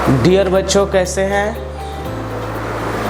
Dear बच्चों, कैसे हैं?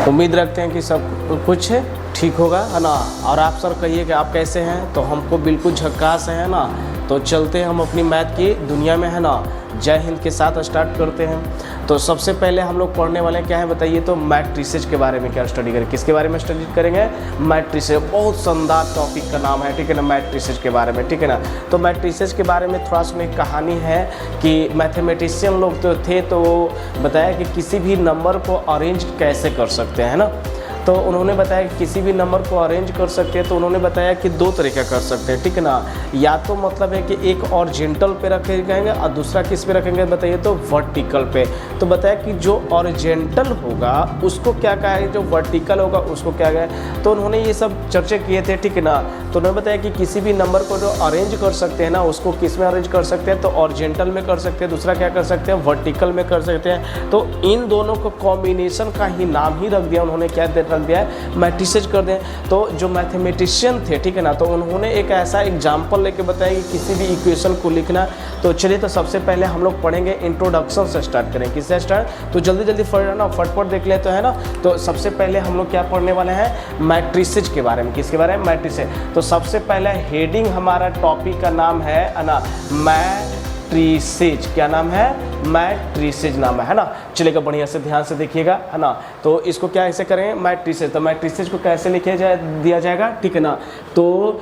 उम्मीद रखते हैं कि सब कुछ ठीक होगा, है ना। और आप सर कहिए कि आप कैसे हैं, तो हमको बिल्कुल झक्कास है ना। तो चलते हैं हम अपनी मैथ की दुनिया में, है ना। जय हिंद के साथ स्टार्ट करते हैं। तो सबसे पहले हम लोग पढ़ने वाले क्या है बताइए, तो मैट्रिसेज के बारे में क्या स्टडी करें, किसके बारे में स्टडी करेंगे? मैट्रिसेज। बहुत शानदार टॉपिक का नाम है, ठीक है ना, मैट्रिसेज के बारे में, ठीक है ना। तो मैट्रिसेज के बारे में थोड़ा सा एक कहानी है कि मैथमेटिशियन लोग तो थे, तो बताया कि किसी भी नंबर को अरेंज कैसे कर सकते हैं ना। तो उन्होंने बताया कि किसी भी नंबर को अरेंज कर सकते हैं, तो उन्होंने बताया कि दो तरीका कर सकते हैं, ठीक है ना। या तो मतलब है कि एक ऑरिजेंटल पे रखेंगे और दूसरा किस पे रखेंगे बताइए, तो वर्टिकल पे। तो बताया कि जो ऑरिजेंटल होगा उसको क्या कहा है, जो वर्टिकल होगा उसको क्या कहा है। तो उन्होंने ये सब चर्चा किए थे, ठीक है ना। तो उन्होंने बताया कि किसी भी नंबर को जो अरेंज कर सकते हैं ना, उसको किस में अरेंज कर सकते हैं, तो ऑरिजेंटल में कर सकते हैं, दूसरा क्या कर सकते हैं, वर्टिकल में कर सकते हैं। तो इन दोनों को कॉम्बिनेशन का ही नाम ही रख दिया उन्होंने, क्या रख दिया है, मैट्रिसेज कर दें। तो जो मैथमेटिशियन थे, ठीक है ना, तो उन्होंने एक ऐसा एग्जाम्पल लेके बताया कि किसी भी इक्वेशन को लिखना। तो चलिए, तो सबसे पहले हम लोग पढ़ेंगे इंट्रोडक्शन से स्टार्ट करें। किससे स्टार्ट? तो जल्दी जल्दी फटफट देख ले तो, है ना। तो सबसे पहले हम लोग क्या पढ़ने वाले हैं, मैट्रिसेज के बारे में। किसके बारे में? मैट्रिसेज। तो सबसे पहले हेडिंग हमारा टॉपिक का नाम है ना, मैट्रिसेज। क्या नाम है? मैट्रिसेज नाम है ना। चलेगा, बढ़िया से ध्यान से देखिएगा, है ना। तो इसको क्या ऐसे करें, मैट्रिसेज। तो मैट्रिसेज को कैसे लिखे दिया जाएगा, ठीक है ना। तो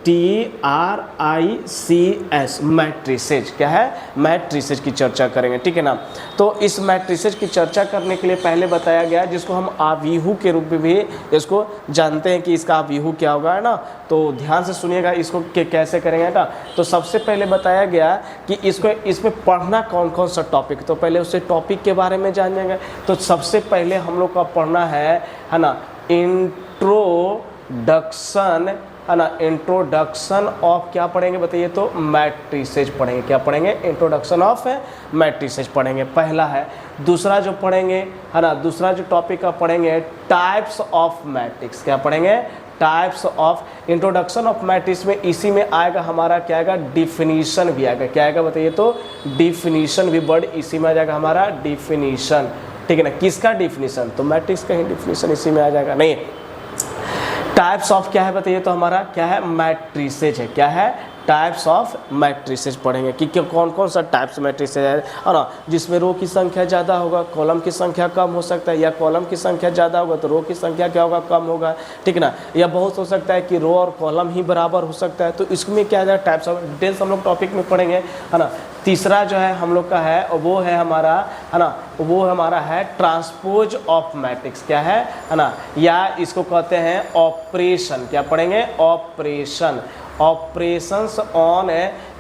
MATRICS मैट्रिसेज। क्या है? मैट्रिसेज की चर्चा करेंगे, ठीक है ना। तो इस मैट्रिसेज की चर्चा करने के लिए पहले बताया गया, जिसको हम आव्यूह के रूप में भी इसको जानते हैं कि इसका आव्यूह क्या होगा, है ना। तो ध्यान से सुनिएगा, इसको कैसे करेंगे ना। तो सबसे पहले बताया गया कि इसमें पढ़ना कौन कौन सा टॉपिक। तो पहले उससे टॉपिक के बारे में जान जाएंगे। तो सबसे पहले हम लोग का पढ़ना है ना, इंट्रोडक्शन, है ना। इंट्रोडक्शन ऑफ क्या पढ़ेंगे बताइए, तो मैट्रिसेज पढ़ेंगे। क्या पढ़ेंगे? इंट्रोडक्शन ऑफ मैट्रिसेज पढ़ेंगे, पहला है। दूसरा जो पढ़ेंगे, है ना, दूसरा जो टॉपिक का पढ़ेंगे, टाइप्स ऑफ मैट्रिक्स। क्या पढ़ेंगे? Types of. Introduction of matrix में इसी में आएगा हमारा क्या आएगा, डिफिनीशन भी आएगा। क्या आएगा बताइए, तो डिफिनीशन भी, वर्ड इसी में आ जाएगा हमारा डिफिनीशन, ठीक है ना। किसका डिफिनीशन? तो मैट्रिक्स का ही डिफिनीशन इसी में आ जाएगा। नहीं, टाइप्स ऑफ क्या है बताइए, तो हमारा क्या है, मैट्रिसेज है। क्या है? टाइप्स ऑफ मैट्रिसेज पढ़ेंगे कि कौन कौन सा टाइप्स मैट्रिसेज है ना। जिसमें रो की संख्या ज़्यादा होगा, कॉलम की संख्या कम हो सकता है, या कॉलम की संख्या ज़्यादा होगा तो रो की संख्या क्या होगा, कम होगा, ठीक ना। या बहुत हो सकता है कि रो और कॉलम ही बराबर हो सकता है। तो इसमें क्या है, टाइप्स ऑफ डिटेल्स हम लोग टॉपिक में पढ़ेंगे, है ना। तीसरा जो है हम लोग का है वो है हमारा, है ना, वो हमारा है ट्रांसपोज ऑफ मैट्रिक्स। क्या है ना, या इसको कहते हैं ऑपरेशन। क्या पढ़ेंगे? ऑपरेशन। Operations on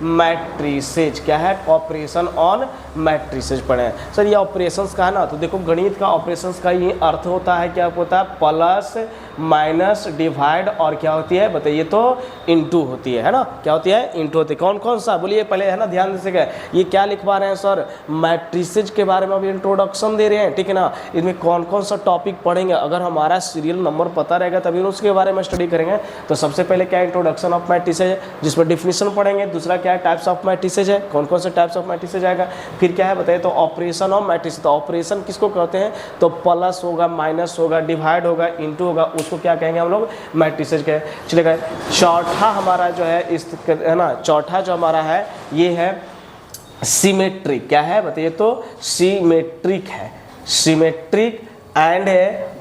matrices. क्या है? ऑपरेशन ऑन मैट्रिसेज पढ़े। सर ये ऑपरेशंस का है ना, तो देखो गणित का ऑपरेशंस का ये अर्थ होता है, क्या होता है, प्लस माइनस डिवाइड और क्या होती है बताइए, तो इनटू होती है ना। क्या होती है? इनटू होती है। कौन कौन सा बोलिए पहले, है ना, ध्यान से। ये क्या लिखवा रहे हैं सर, मैट्रिसेज के बारे में अभी इंट्रोडक्शन दे रहे हैं, ठीक है ना। इसमें कौन कौन सा टॉपिक पढ़ेंगे, अगर हमारा सीरियल नंबर पता रहेगा तभी उसके बारे में स्टडी करेंगे। तो सबसे पहले क्या, इंट्रोडक्शन ऑफ मैट्रिसेज है, जिसमें डिफिनीशन पढ़ेंगे। दूसरा क्या है, टाइप्स ऑफ मैट्रिसेज है, कौन कौन से टाइप्स ऑफ मैट्रिसेज आएगा। फिर क्या है बताइए, तो ऑपरेशन ऑफ मैट्रिसेज। तो ऑपरेशन किसको कहते हैं, तो प्लस होगा, माइनस होगा, डिवाइड होगा, इनटू होगा, उसको क्या कहेंगे हम लोग, मैट्रिसेज कहें। चलेगा। चौथा हमारा जो है इस, है ना, चौथा जो हमारा है ये है सिमेट्रिक। क्या है बताइए, तो सिमेट्रिक है। सिमेट्रिक एंड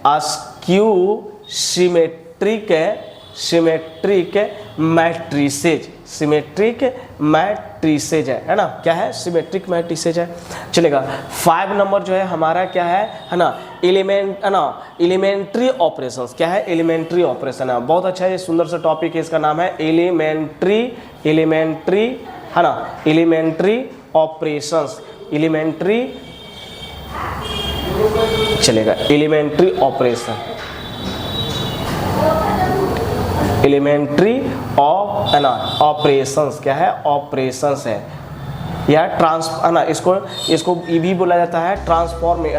अस्क्यू सिमेट्रिक है, सिमेट्रिक मैट्रिसेज। सिमेट्रिक मैट्रिसेज है ना। क्या है? सिमेट्रिक मैट्रिसेज है। चलेगा। 5 नंबर जो है हमारा क्या है ना, एलिमेंट, है ना, एलिमेंट्री ऑपरेशंस। क्या है? एलिमेंट्री ऑपरेशन है। बहुत अच्छा है, ये सुंदर सा टॉपिक है, इसका नाम है एलिमेंट्री, है ना, एलिमेंट्री ऑपरेशंस। एलिमेंट्री, चलेगा, एलिमेंट्री ऑपरेशन, एलिमेंट्री ऑफ, है ना, ऑपरेशंस। क्या है? ऑपरेशंस है, या है ना, इसको ये भी बोला जाता है है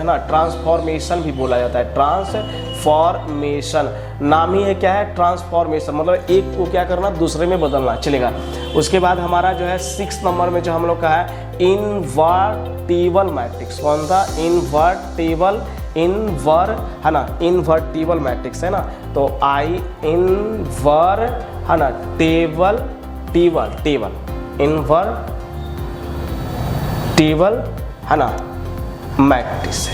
ना, ट्रांसफॉर्मेशन भी बोला जाता है। ट्रांसफॉर्मेशन नाम ही है, क्या है, ट्रांसफॉर्मेशन, मतलब एक को क्या करना, दूसरे में बदलना। चलेगा। उसके बाद हमारा जो है 6 नंबर में जो हम लोग का है इनवर्टिबल इन्वर्टिबल मैट्रिक्स। कौन सा? इन्वर्टिबल, है ना, इन्वर्टिबल मैट्रिक्स है ना। तो आई इन्वर, है ना, टेबल इन्वर्टिबल, है ना, मैट्रिक्स,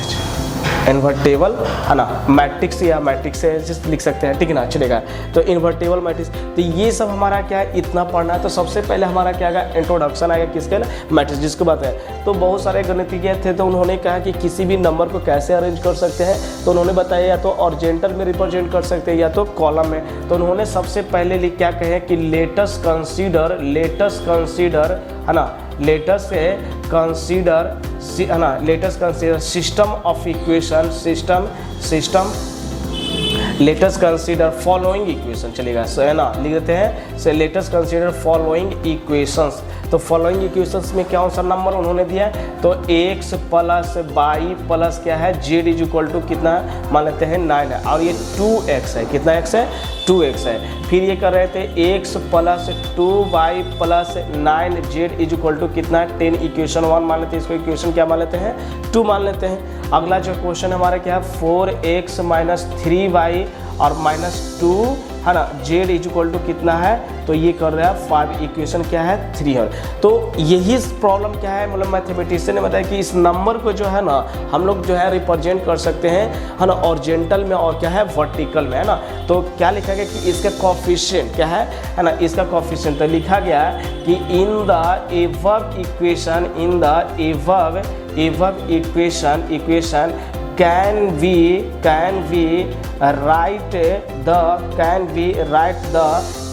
इन्वर्टेबल, है ना, मैट्रिक्स या मैट्रिक्स लिख सकते हैं, ठीक है ना, चलेगा। तो इन्वर्टेबल मैट्रिक्स, तो ये सब हमारा क्या है, इतना पढ़ना है। तो सबसे पहले हमारा क्या आएगा, इंट्रोडक्शन आएगा किसके, मैट्रिक्स, जिसको बात है। तो बहुत सारे गणितज्ञ थे, तो उन्होंने कहा कि किसी भी नंबर को कैसे अरेंज कर सकते हैं, तो उन्होंने बताया या तो ऑर्जेंटल में रिप्रेजेंट कर सकते हैं या तो कॉलम में। तो उन्होंने सबसे पहले क्या कहे कि लेटस कंसीडर, है ना, let's consider system of equation, let's consider following equation, चलेगा, सो है ना, लिख देते हैं। So let's consider following equations. तो फॉलोइंग इक्वेशंस में क्या सा नंबर उन्होंने दिया है, तो x प्लस वाई प्लस क्या है, z इज इक्वल टू कितना है, मान लेते हैं 9 है, और ये 2x है, कितना x है, 2x है। फिर ये कर रहे थे x plus 2y plus 9z is equal to कितना है, 10, इक्वेशन 1 मान लेते हैं, इसको इक्वेशन क्या मान लेते हैं, 2 मान लेते हैं। अगला जो क्वेश्चन हमारा क्या है, 4x माइनस 3y और -2, है ना, z इज इक्वल टू कितना है, तो ये कर रहा है 5, इक्वेशन क्या है, 3 है। तो यही प्रॉब्लम क्या है, मतलब मैथमेटिशियन ने बताया कि इस नंबर को जो है ना हम लोग जो है रिप्रेजेंट कर सकते हैं, है ना, ऑर्जेंटल में और क्या है, वर्टिकल में, है ना। तो क्या लिखा गया कि इसका कोफिशिएंट क्या है ना, इसका कोफिशिएंट तो लिखा गया कि in the above equation can we write the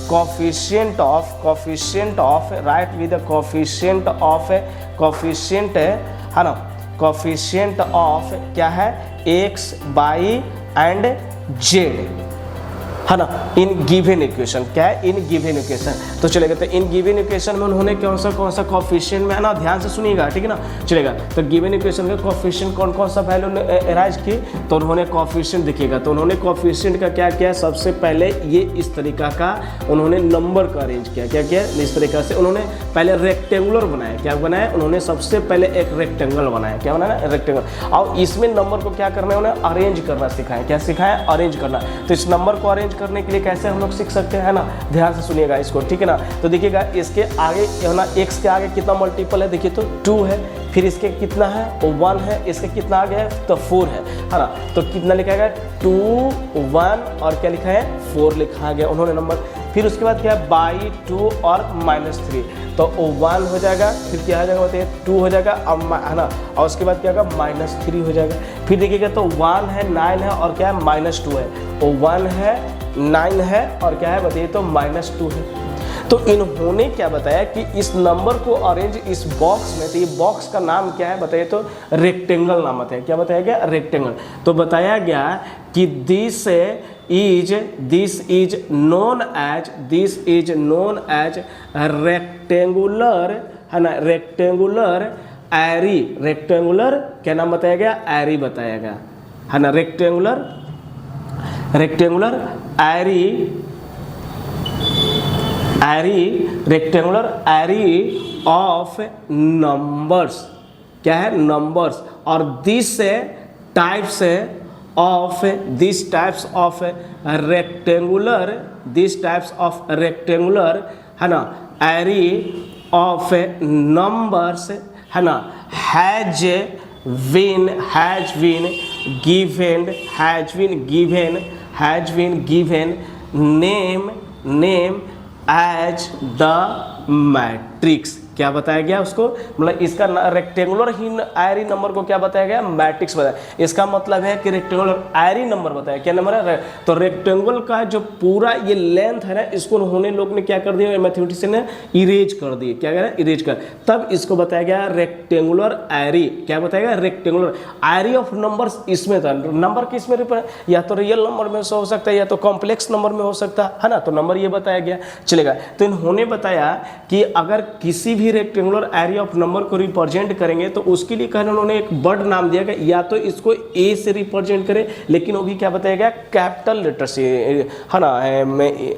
coefficient of write with the coefficient है ना, coefficient of क्या है, x, y and z, है ना, इन गिवन इक्वेशन, क्या है, इन गिवन इक्वेशन। तो चलेगा, तो इन गिवन इक्वेशन में उन्होंने कौन सा कोफिशिएंट में, है ना, ध्यान से सुनिएगा, ठीक है ना, चलेगा। तो गिवन इक्वेशन का कोफिशिएंट कौन सा वैल्यू अराइज की, तो उन्होंने कोफिशिएंट दिखेगा। तो उन्होंने कोफिशिएंट का क्या किया, सबसे पहले ये इस तरीका का उन्होंने नंबर का अरेंज किया, क्या किया, इस तरीका से उन्होंने पहले रेक्टेंगुलर बनाया, क्या बनाया उन्होंने, सबसे पहले एक रेक्टेंगल बनाया, क्या बनाया, रेक्टेंगल, और इसमें नंबर को क्या करना है, उन्हें अरेंज करना सिखाया, क्या सिखाया, अरेंज करना। तो इस नंबर को अरेंज करने के लिए कैसे हम लोग सीख सकते हैं ना, ध्यान से सुनिएगा इसको, ठीक है ना। तो देखिएगा इसके आगे है ना, x के आगे कितना मल्टीपल है, देखिए तो 2 है, फिर इसके कितना है, 1 है, इसके कितना आगे है, तो 4 है ना। तो कितना लिखा गया, 2, 1 और क्या लिखा है, 4 लिखा गया उन्होंने नंबर। फिर उसके बाद क्या है, बाई 2 और -3, तो 1 हो जाएगा, फिर क्या हो जाएगा बताइए, 2 हो जाएगा, है ना, और उसके बाद क्या होगा, -3 हो जाएगा। फिर देखिएगा तो 1 है, 9 है और क्या है, -2 है, और 1 है, 9 है और क्या है बताइए, तो -2 है। तो इन्होंने क्या बताया कि इस नंबर को अरेंज इस बॉक्स में, तो ये बॉक्स का नाम क्या है बताइए, तो रेक्टेंगल नाम बताया, क्या बताया गया, रेक्टेंगल। तो बताया गया कि this is known as rectangular, है ना, रेक्टेंगुलर क्या नाम बताया गया, एरी बताया गया, है ना, रेक्टेंगुलर एरी ऑफ नंबर्स, क्या है, नंबर्स। और दिस टाइप्स ऑफ रेक्टेंगुलर, है ना, एरी ऑफ नंबर्स, है ना, has been given name as the matrix, क्या बताया गया उसको, मतलब इसका रेक्टेंगुलर ही एरी नंबर को क्या बताया गया, मैट्रिक्स बताया। इसका मतलब है कि रेक्टेंगुलर एरी नंबर बताया, क्या नंबर है, तो रेक्टेंगल का जो पूरा ये लेंथ है ना, इसको उन्होंने लोग ने क्या कर दिया, मैथमेटिशियन ने इरेज कर दिए, क्या कह इरेज कर, तब इसको बताया गया रेक्टेंगुलर एरी, क्या बताया गया, रेक्टेंगुलर एरी ऑफ नंबर्स। इसमें था नंबर किस में, या तो रियल नंबर में हो सकता है या तो कॉम्प्लेक्स नंबर में हो सकता है ना, तो नंबर ये बताया गया, चलेगा। तो इन्होंने बताया कि अगर किसी भी भी रेक्टेंगुलर एरिया ऑफ नंबर को रिप्रेजेंट करेंगे तो उसके लिए कहना उन्होंने एक वर्ड नाम दिया गया, या तो इसको ए से रिप्रेजेंट करें, लेकिन वो भी क्या बताया गया, कैपिटल लेटर से, है ना,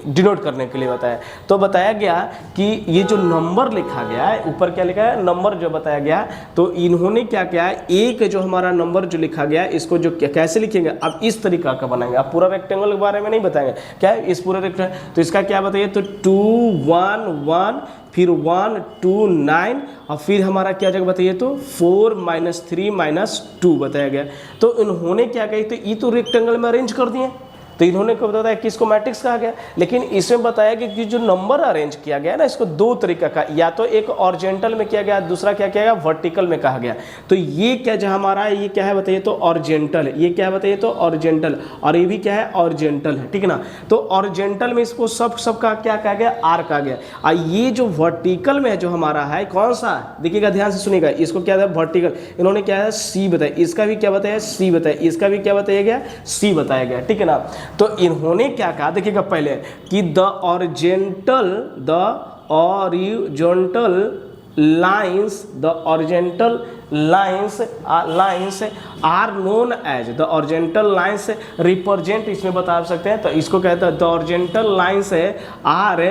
डिनोट करने के लिए बताया। तो बताया गया कि ये जो नंबर लिखा गया है, ऊपर क्या लिखा है, नंबर जो बताया गया, तो इन्होंने क्या किया, एक जो हमारा नंबर जो लिखा गया इसको जो कैसे लिखेंगे, अब इस तरीका का बनाएंगे। अब पूरा रेक्टेंगल के बारे में नहीं बताएंगे, क्या है इस पूरे रेक्टेंगल, तो इसका क्या बताइए, तो 2 1 1 फिर 1 2 9 और फिर हमारा क्या जगह बताइए, तो 4 -3 -2 बताया गया। तो इन्होंने क्या कही, तो ये तो रेक्टेंगल में अरेंज कर दिए, तो इन्होंने को बताया कि इसको मैट्रिक्स कहा गया, लेकिन इसमें बताया कि जो नंबर अरेंज किया गया ना, इसको दो तरीका का, या तो एक ऑरिजेंटल में किया गया, दूसरा क्या किया गया, वर्टिकल में कहा गया। तो ये क्या जो हमारा है, ये क्या है बताइए, तो ऑरिजेंटल है, ये क्या है बताइए, तो ऑरिजेंटल, और ये भी क्या है, ऑरिजेंटल है, ठीक है ना। तो ऑरिजेंटल में इसको सब का क्या कहा गया, आर कहा गया। और ये जो वर्टिकल में है जो हमारा है, कौन सा, देखिएगा ध्यान से सुनिएगा, इसको क्या है, वर्टिकल, इन्होंने क्या है, सी बताया, इसका भी क्या बताया, सी बताया, इसका भी क्या बताया गया, सी बताया गया, ठीक है ना। तो इन्होंने क्या कहा, देखिएगा पहले कि the horizontal lines are known as, the horizontal lines represent, इसमें बता सकते हैं, तो इसको कहते हैं the horizontal lines are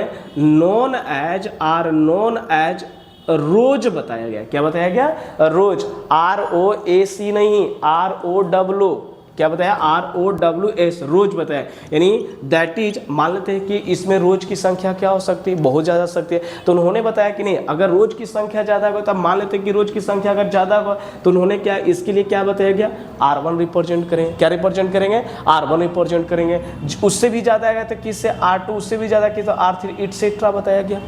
known as rows बताया गया। क्या बताया गया, रोज, ROAC नहीं, ROW, क्या बताया, ROWS, रोज बताया। यानी दैट इज, मान लेते हैं कि इसमें रोज की संख्या क्या हो सकती है, बहुत ज़्यादा सकती है। तो उन्होंने बताया कि नहीं, अगर रोज की संख्या ज़्यादा हो, तब मान लेते हैं कि रोज की संख्या अगर ज़्यादा हो, तो उन्होंने क्या, इसके लिए क्या बताया गया, R1 रिप्रेजेंट करेंगे। क्या रिप्रेजेंट करेंगे, R1 रिप्रेजेंट करेंगे। उससे भी ज़्यादा आएगा तो किससे, R2, उससे भी ज़्यादा की तो R3, इटसेट्रा बताया गया,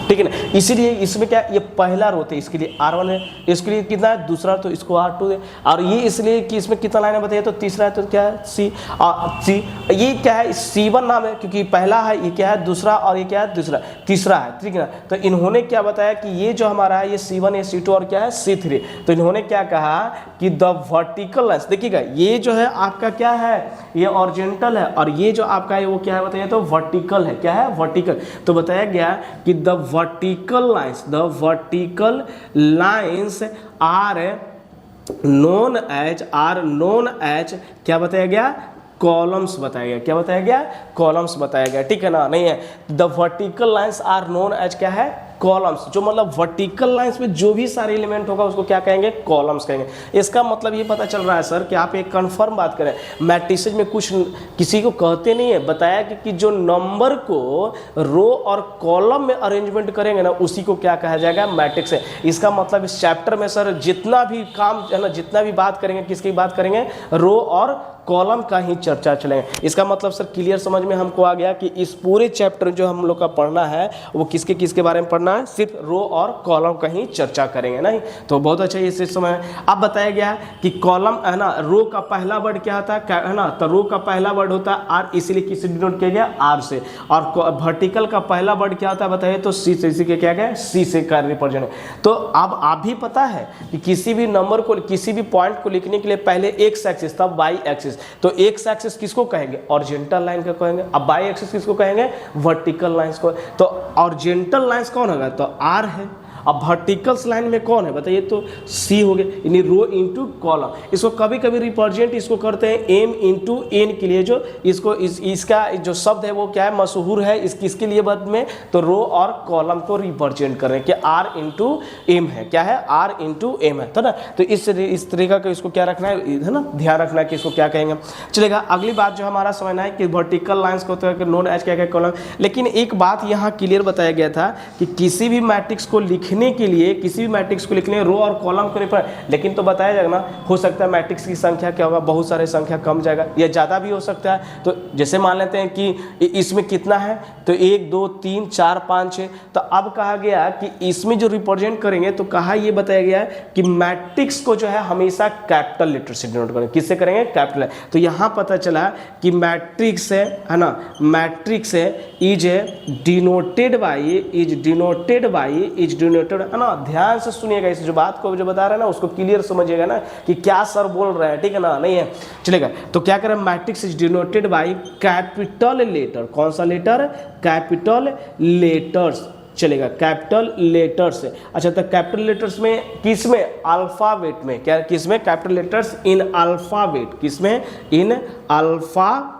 ठीक है ना। इसीलिए इसमें क्या, ये पहला रो है, इसके लिए R1 है, इसके लिए कितना है, दूसरा, तो इसको R2 है। और ये इसलिए कि इसमें कितना लाइन बताइए, तो तीसरा है, तो क्या है, C। ये क्या है, C1 नाम है, क्योंकि पहला है, ये क्या है, दूसरा, और ये क्या है, दूसरा, तीसरा है, ठीक है ना। तो इन्होंने क्या बताया कि ये जो हमारा है, ये C1, ये C2 और क्या है, C3। तो इन्होंने क्या कहा कि द वर्टिकल लाइंस, देखिएगा ये जो है आपका क्या है, ये ऑरिजेंटल है, और ये जो आपका है वो क्या है बताइए, तो वर्टिकल है। क्या है, वर्टिकल। तो बताया गया कि the vertical lines are known as क्या बताया गया, कॉलम्स बताया गया। क्या बताया गया, कॉलम्स बताया गया, ठीक है ना। नहीं है, the vertical lines are known as क्या है, कॉलम्स। जो मतलब वर्टिकल लाइंस में जो भी सारे एलिमेंट होगा उसको क्या कहेंगे, कॉलम्स कहेंगे। इसका मतलब ये पता चल रहा है सर कि आप एक कंफर्म बात करें, मैट्रिसेज में कुछ किसी को कहते नहीं है, बताया कि जो नंबर को रो और कॉलम में अरेंजमेंट करेंगे ना, उसी को क्या कहा जाएगा, मैट्रिक्स है। इसका मतलब इस चैप्टर में सर जितना भी काम है ना, जितना भी बात करेंगे, किसकी बात करेंगे, रो और कॉलम का ही चर्चा चलेंगे। इसका मतलब सर क्लियर समझ में हमको आ गया कि इस पूरे चैप्टर जो हम लोग का पढ़ना है वो किसके किसके बारे में पढ़ना है, सिर्फ रो और कॉलम का ही चर्चा करेंगे, नहीं। तो बहुत अच्छा ये समय अब बताया गया कि कॉलम है ना, रो का पहला वर्ड क्या होता है ना, तो रो का पहला वर्ड होता है आर, इसीलिए किससे डिनोट किया गया, आर से। और वर्टिकल का पहला वर्ड क्या होता है बताइए, तो सी से, इसी के क्या गया, सी से का रिप्रेजेंट। तो अब आप भी पता है कि किसी भी नंबर को, किसी भी पॉइंट को लिखने के लिए पहले एक्स एक्सिस तब वाई एक्सिस। तो एक्स एक्सिस किसको कहेंगे, ऑरिजेंटल लाइन को कहेंगे। अब वाई एक्सिस किसको कहेंगे, वर्टिकल लाइंस को। तो ऑरिजेंटल लाइंस कौन होगा, तो आर है। अब वर्टिकल्स लाइन में कौन है बताइए, तो सी हो गया, यानी रो इनटू कॉलम। इसको कभी कभी रिप्रेजेंट इसको करते हैं एम इनटू एन के लिए, जो इसको इसका जो शब्द है वो क्या है, मशहूर है, इसके लिए बाद में तो रो और कॉलम को रिप्रेजेंट करें कि आर इंटू एम है। क्या है, आर इंटू एम है, तो ना। तो इस तरीका का इसको क्या रखना है ना, ध्यान रखना है कि इसको क्या कहेंगे। चलेगा, अगली बात जो हमारा समझना है कि वर्टिकल लाइंस को तो नोन एज क्या क्या कॉलम। लेकिन एक बात यहाँ क्लियर बताया गया था कि किसी भी मैट्रिक्स को लिखने के लिए, किसी भी मैट्रिक्स को लिखने रो और कॉलम को रिप्रेजेंट, लेकिन तो बताया जाएगा ना, हो सकता है मैट्रिक्स की संख्या क्या होगा, बहुत सारे संख्या कम जाएगा या ज़्यादा भी हो सकता है। तो जैसे मान लेते हैं कि इसमें कितना है, तो 1 2 3 4 5 6। तो अब कहा गया कि इसमें जो रिप्रेजेंट करेंगे, तो कहा ये बताया गया है कि मैट्रिक्स को जो है हमेशा कैपिटल लेटर से डिनोट करेंगे। किससे करेंगे, कैपिटल। तो यहाँ पता चला कि मैट्रिक्स है ना, मैट्रिक्स है इज डिनोटेड बाई है ना। ध्यान से सुनिएगा, इस जो बात को जो बता रहे हैं ना उसको क्लियर समझिएगा ना कि क्या सर बोल रहे हैं, ठीक है ना। नहीं है, चलेगा। तो क्या करें, matrix is denoted by capital letter. कौन सा लेटर, कैपिटल लेटर्स। चलेगा कैपिटल लेटर्स। अच्छा, तो कैपिटल लेटर्स में किसमें? अल्फाबेट में। क्या किसमें? Capital letters in alphabet. किसमें? इन अल्फाबेट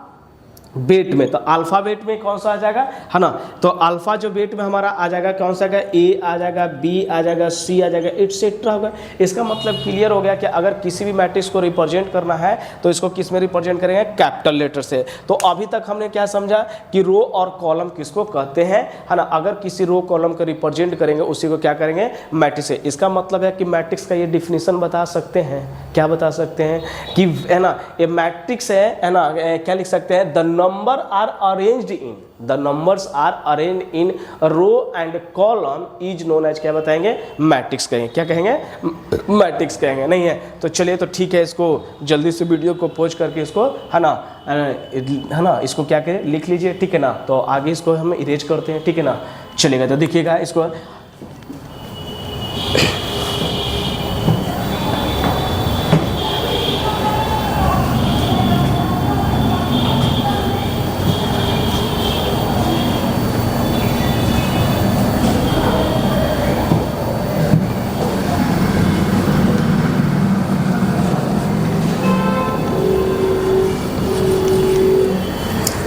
में। तो अल्फाबेट में कौन सा आ जाएगा, है ना? तो अल्फा जो बेट में हमारा आ जाएगा कौन सा आएगा? ए आ जाएगा, बी आ जाएगा, सी आ जाएगा, एटसेट्रा होगा। इसका मतलब क्लियर हो गया कि अगर किसी भी मैट्रिक्स को रिप्रेजेंट करना है तो इसको किस में रिप्रेजेंट करेंगे? कैपिटल लेटर से। तो अभी तक हमने क्या समझा कि रो और कॉलम किसको कहते हैं, है ना? अगर किसी रो कॉलम को रिप्रेजेंट करेंगे उसी को क्या करेंगे? मैट्रिक्स से। इसका मतलब है कि मैट्रिक्स का ये डिफिनीशन बता सकते हैं। क्या बता सकते हैं? कि है ना ये मैट्रिक्स है ना? क्या लिख सकते हैं? The number are arranged in, the numbers are arranged in row and column is known as, क्या बताएंगे? मैट्रिक्स कहेंगे। क्या कहेंगे? मैट्रिक्स कहेंगे। नहीं है तो चलिए, तो ठीक है, इसको जल्दी से वीडियो को पॉज करके इसको है ना इसको क्या करें? लिख लीजिए, ठीक है ना? तो आगे इसको हम इरेज करते हैं, ठीक है ना? चलेगा, तो देखिएगा इसको।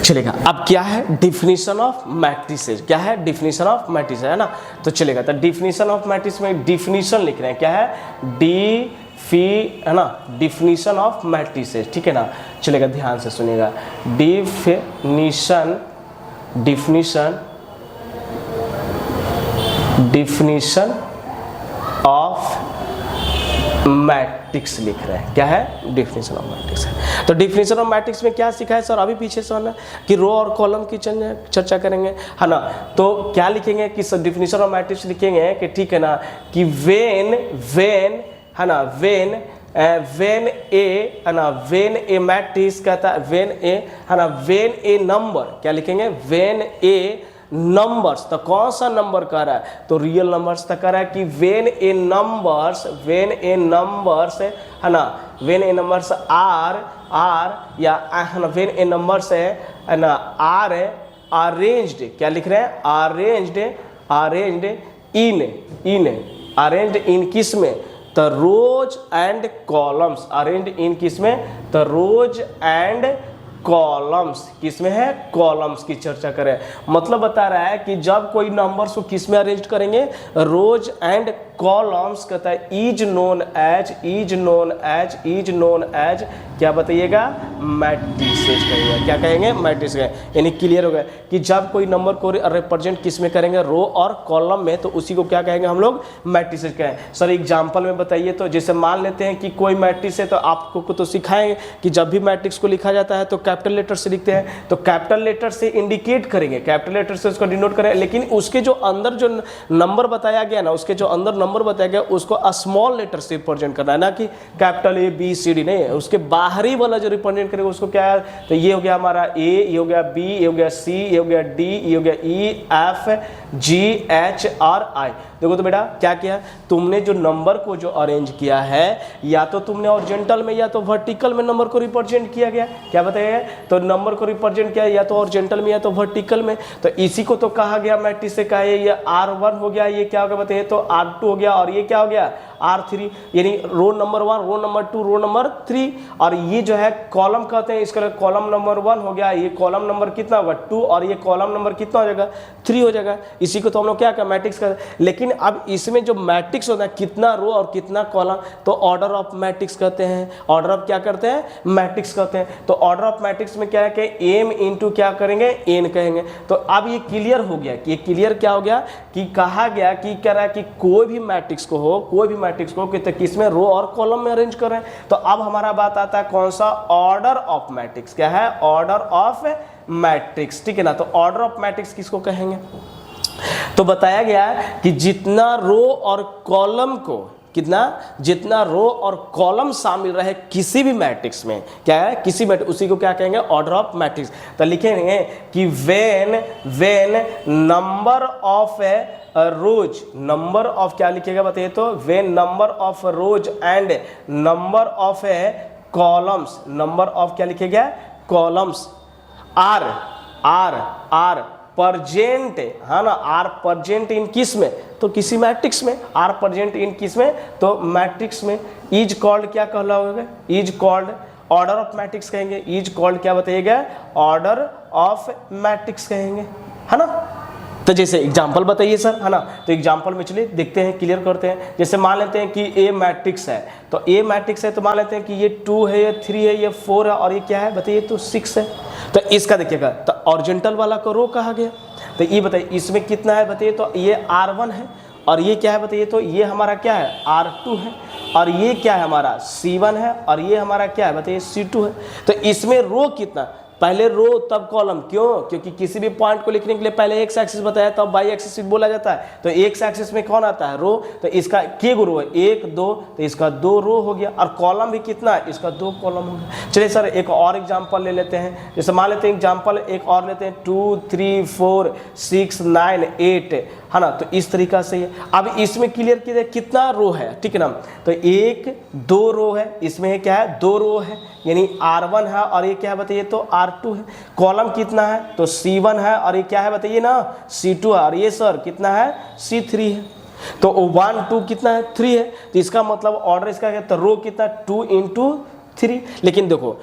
चलेगा, अब क्या है डिफिनीशन ऑफ मैट्रिसेस? क्या है डिफिनीशन ऑफ मैट्रिसेस, है ना? तो चलेगा, तो डिफिनीशन ऑफ मैट्रिक्स में डिफिनीशन लिख रहे हैं। क्या है? है ना? डिफिनीशन ऑफ मैट्रिसेस, ठीक है ना? चलेगा, ध्यान से सुनिएगा। डिफिनीशन ऑफ मैट्रिक्स लिख रहे हैं। क्या है? डिफिनीशन ऑफ मैट्रिक्स है। तो डिफिनीशन ऑफ मैट्रिक्स में क्या सीखा है सर? अभी पीछे से ना कि रो और कॉलम की चर्चा करेंगे, है ना? तो क्या लिखेंगे कि सर डिफिनीशन ऑफ मैट्रिक्स लिखेंगे कि ठीक है ना कि वेन है ना वेन ए है ना वेन ए मैट्रिक्स कहता है वेन ए है ना वेन ए नंबर। क्या लिखेंगे? When a numbers. तो कौन सा नंबर कह रहा है? तो रियल नंबर्स तक कह रहा है कि वेन ए नंबर्स है ना वेन ए नंबर्स आर या है ना वेन ए नंबर्स है ना आर अरेंज्ड। क्या लिख रहे हैं? अरेंज्ड इन किस में? तो रोज एंड कॉलम्स। अरेंज्ड इन किस में? तो रोज एंड कॉलम्स। किस में है? कॉलम्स की चर्चा करें। मतलब बता रहा है कि जब कोई नंबर्स को किस में अरेंज करेंगे? रोज एंड कॉलम्स। कहता है इज नोन एज क्या बताइएगा? मैट्रिसेस कहेंगे। क्या कहेंगे? मैट्रिसेस कहेंगे। यानी क्लियर हो गया कि जब कोई नंबर को रिप्रेजेंट किस में करेंगे? रो और कॉलम में, तो उसी को क्या कहेंगे हम लोग? मैट्रिसेस कहेंगे। सर एग्जांपल में बताइए। तो जैसे मान लेते हैं कि कोई मैट्रिक्स है, तो आपको तो सिखाएंगे कि जब भी मैट्रिक्स को लिखा जाता है तो कैपिटल लेटर से लिखते हैं। तो कैपिटल लेटर से इंडिकेट करेंगे, कैपिटल लेटर से उसको डिनोट करें। लेकिन उसके जो अंदर जो नंबर बताया गया ना, उसके जो अंदर नंबर बताया गया उसको स्मॉल लेटर से रिप्रेजेंट करना है, ना कि capital A B C D. नहीं, उसके बाहरी वाला जो रिप्रेजेंट करेगा उसको क्या है? तो ये हो गया हमारा ए, ये हो गया बी, ये हो गया सी, ये हो गया डी, ये हो गया ई, एफ, जी, एच और आई। देखो तो बेटा क्या किया तुमने? जो नंबर को जो अरेंज किया है, या तो तुमने हॉरिजॉन्टल में या तो वर्टिकल में नंबर को रिप्रेजेंट किया गया। क्या बताइए? तो नंबर को रिप्रेजेंट किया या तो हॉरिजॉन्टल में या तो वर्टिकल में। तो इसी को तो कहा गया मैट्रिक्स से। कहा ये R1 हो गया, ये क्या हो गया बताइए? तो R2 हो गया, और ये क्या हो गया? R3। यानी row number 1, row number 2, row number 3। और ये जो है कॉलम कहते हैं, इसका कॉलम नंबर 1 हो गया, ये कॉलम नंबर कितना होगा? 2, और ये कॉलम नंबर कितना हो जाएगा? 3 हो जाएगा। इसी को तो हम लोग क्या कहते हैं? मैट्रिक्स कहते हैं। लेकिन अब इसमें जो मैट्रिक्स होता है, कितना रो और कितना कॉलम, तो ऑर्डर ऑफ मैट्रिक्स कहते हैं। ऑर्डर ऑफ क्या करते हैं? मैट्रिक्स कहते हैं। तो ऑर्डर ऑफ मैट्रिक्स में क्या है कि एम इंटू क्या करेंगे? एन कहेंगे। तो अब ये क्लियर हो गया कि ये क्लियर क्या हो गया कि कहा गया कि कह रहा है कि कोई भी मैट्रिक्स को कि किसमें? रो और कॉलम में अरेंज करें। तो अब हमारा बात आता है कौन सा? Order of matrix. क्या है? ऑर्डर ऑफ मैट्रिक्स, ठीक है ना? तो ऑर्डर ऑफ मैट्रिक्स किसको कहेंगे? तो बताया गया कि जितना रो और कॉलम को जितना रो और कॉलम शामिल रहे किसी भी मैट्रिक्स में, क्या है? किसी मैट्रिक्स, उसी को क्या कहेंगे? Order of matrix. तो लिखेंगे कि when number of rose, number of क्या लिखेगा बताइए? तो when number of rose and number of columns, number of क्या लिखेगा? कॉलम्स आर प्रजेंट है ना, आर प्रजेंट इन किस में, तो किसी मैट्रिक्स में, आर प्रजेंट इन किस में, तो मैट्रिक्स में, इज कॉल्ड क्या कहलाओगे, is called order of matrix कहेंगे, इज कॉल्ड क्या बताइएगा, ऑर्डर ऑफ मैट्रिक्स कहेंगे, है ना। तो जैसे एग्जांपल बताइए सर, है ना, तो एग्जांपल में चलिए देखते हैं, क्लियर करते हैं। जैसे मान लेते हैं कि ए मैट्रिक्स है, तो ए मैट्रिक्स है तो मान लेते हैं कि ये 2 है, ये 3 है, ये 4 है और ये क्या है बताइए, तो 6 है। तो इसका देखिएगा, तो ऑरिजेंटल वाला को रो कहा गया। तो ये बताइए इसमें कितना है बताइए, तो ये R1 है और ये क्या है बताइए, तो ये हमारा क्या है, R2 है और ये क्या है हमारा C1 है और ये हमारा क्या है बताइए, C2 है। तो इसमें रो कितना, पहले रो तब कॉलम, क्यों, क्योंकि किसी भी पॉइंट को लिखने के लिए पहले एक्स एक्सिस बताया तब वाई एक्सिस बोला जाता है। तो एक्स एक्सिस में कौन आता है, रो, तो इसका के रो है 1 2, तो इसका 2 रो हो गया और कॉलम भी कितना है, इसका 2 कॉलम हो गया। चलिए सर एक और एग्जांपल ले लेते हैं, जैसे मान लेते हैं एग्जांपल एक और लेते हैं, 2 3 4 6 9 8, है ना। तो इस तरीका से अब इसमें क्लियर कीजिए कितना रो है, ठीक है ना। तो 1 2 रो है, इसमें क्या है 2 रो है, यानी R1 है और ये क्या है बताइए, तो R2 है। कॉलम कितना है, तो C1 है और ये क्या है बताइए ना, C2 है और ये सर कितना है, C3 है। तो 1 2 कितना है, 3 है। तो इसका मतलब ऑर्डर इसका क्या, तो रो कितना 2 × 3। लेकिन देखो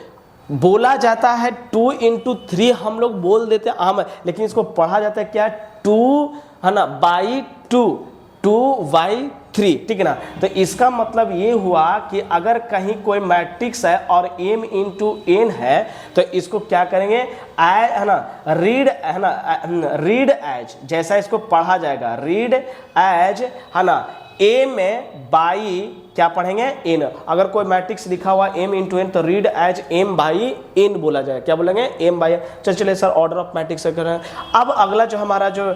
बोला जाता है 2 × 3 हम लोग बोल देते हैं आम, लेकिन इसको पढ़ा जाता है क्या, 2 है ना बाई 2/3, ठीक है ना। तो इसका मतलब ये हुआ कि अगर कहीं कोई मैट्रिक्स है और m × n है तो इसको क्या करेंगे, है ना, रीड, है ना, रीड एज, जैसा इसको पढ़ा जाएगा रीड एज, है ना, a में बाई क्या पढ़ेंगे, n। अगर कोई मैट्रिक्स लिखा हुआ m × n तो रीड एज m/n बोला जाए, क्या बोलेंगे, m/n। चलिए सर ऑर्डर ऑफ मैट्रिक्स से कर रहे हैं। अब अगला जो हमारा जो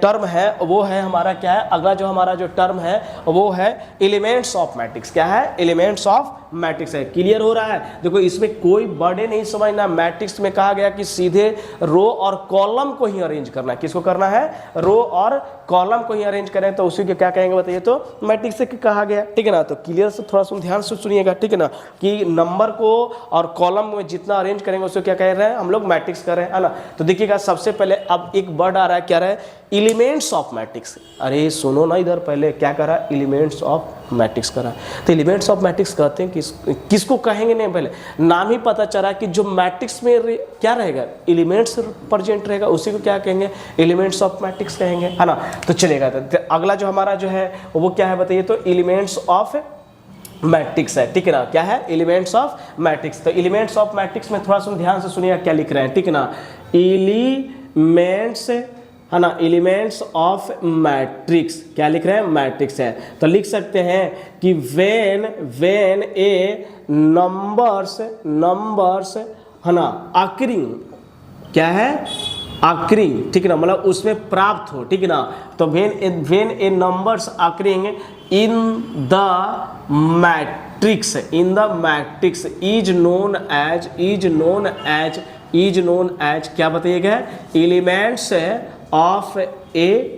टर्म है वो है हमारा क्या है, अगला जो हमारा जो टर्म है वो है एलिमेंट्स ऑफ मैट्रिक्स। क्या है, एलिमेंट्स ऑफ मैट्रिक्स है। क्लियर हो रहा है, देखो इसमें कोई बड़े नहीं समझना, मैट्रिक्स में कहा गया कि सीधे रो और कॉलम को ही अरेंज करना है। किसको करना है, रो और कॉलम को ही अरेंज करें, तो उसी को क्या कहेंगे बताइए, तो मैट्रिक्स कहा गया, ठीक है ना। तो क्लियर से थोड़ा सा ध्यान से सुनिएगा, ठीक है ना, कि नंबर को और कॉलम में जितना अरेंज करेंगे उसको क्या कह रहे हैं हम लोग, मैट्रिक्स कर रहे हैं, है ना। तो देखिएगा सबसे पहले अब एक वर्ड आ रहा है, क्या रहा है, एलिमेंट्स ऑफ मैट्रिक्स। अरे सुनो ना इधर, पहले क्या करा, एलिमेंट्स ऑफ मैट्रिक्स करा। तो एलिमेंट्स ऑफ मैट्रिक्स कहते हैं किसको कहेंगे, नहीं पहले नाम ही पता चला कि जो मैट्रिक्स में क्या रहेगा, एलिमेंट्स प्रेजेंट रहेगा, उसी को क्या कहेंगे, एलिमेंट्स ऑफ मैट्रिक्स कहेंगे, है ना। तो चलेगा, तो अगला जो हमारा जो है वो क्या है बताइए, तो एलिमेंट्स ऑफ मैट्रिक्स है, ठीक है ना। क्या है, एलिमेंट्स ऑफ मैट्रिक्स। तो एलिमेंट्स ऑफ मैट्रिक्स में थोड़ा सा ध्यान से सुनिएगा क्या लिख रहे हैं, ठीक है ना। एलिमेंट्स, है ना, एलिमेंट्स ऑफ मैट्रिक्स, क्या लिख रहे हैं, मैट्रिक्स है। तो लिख सकते हैं कि व्हेन ए नंबर्स, है ना, अकरिंग, क्या है, अकरिंग, ठीक है ना, मतलब उसमें प्राप्त हो, ठीक है ना। तो when a numbers occurring in the matrix, is known as क्या बताइएगा, एलिमेंट्स ऑफ ए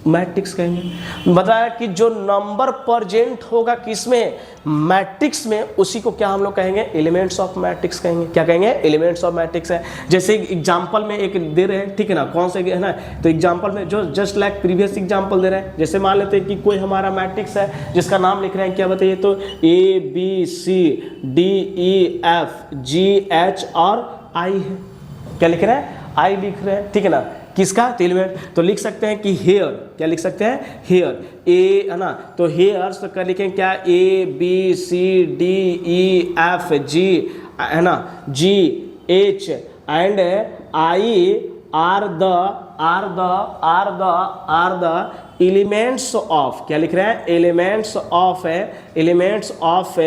मैट्रिक्स कहेंगे। बताया कि जो नंबर प्रेजेंट होगा किसमें, मैट्रिक्स में, उसी को क्या हम लोग कहेंगे, एलिमेंट्स ऑफ मैट्रिक्स कहेंगे। क्या कहेंगे, एलिमेंट्स ऑफ मैट्रिक्स है। जैसे एग्जांपल में एक दे रहे हैं, ठीक है ना, कौन से है ना, तो एग्जांपल में जो जस्ट लाइक प्रीवियस एग्जांपल दे रहे हैं। जैसे मान लेते हैं कि कोई हमारा मैट्रिक्स है जिसका नाम लिख रहे हैं, क्या बताइए, तो ABCDEFGH और I है। क्या लिख रहे हैं, I लिख रहे हैं, ठीक है ना। किसका, तो एलिमेंट। तो लिख सकते हैं कि हेयर, क्या लिख सकते हैं, हेयर, ए, है ना। तो हेयर तो क्या लिखेंगे, क्या, ABCDEFG, है ना, GH and I are the elements of, क्या लिख रहे हैं, एलिमेंट्स ऑफ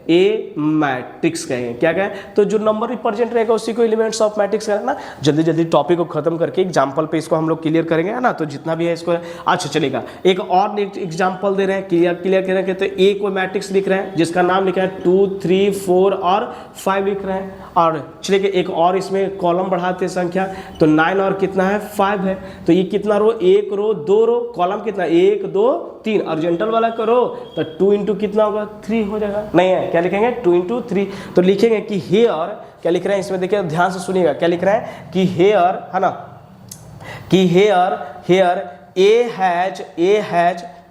ए मैट्रिक्स कहेंगे। क्या कहें, तो जो नंबर रिप्रेजेंट रहेगा उसी को एलिमेंट्स ऑफ मैट्रिक्स कहना। जल्दी जल्दी टॉपिक को खत्म करके एग्जांपल पे इसको हम लोग क्लियर करेंगे, है ना। तो जितना भी है इसको अच्छा चलेगा। एक और एग्जांपल दे रहे हैं, क्लियर करेंगे। तो ए को मैट्रिक्स लिख रहे हैं जिसका नाम लिखा है 2 3 4 और 5 लिख रहे हैं। और चलिए एक और इसमें कॉलम बढ़ाते हैं संख्या, तो 9 और कितना है, 5 है। तो ये कितना रो, 1 रो 2 रो, कॉलम कितना 1 2 3, अर्जेंटल वाला करो तो 2 इंटू कितना होगा, 3 हो जाएगा। नहीं है, क्या लिखेंगे, 2 इंटू 3। तो लिखेंगे कि हेयर, क्या लिख रहे हैं इसमें, देखिए ध्यान से सुनिएगा, क्या लिख रहे हैं कि हेयर, है ना, कि हेयर ए हैज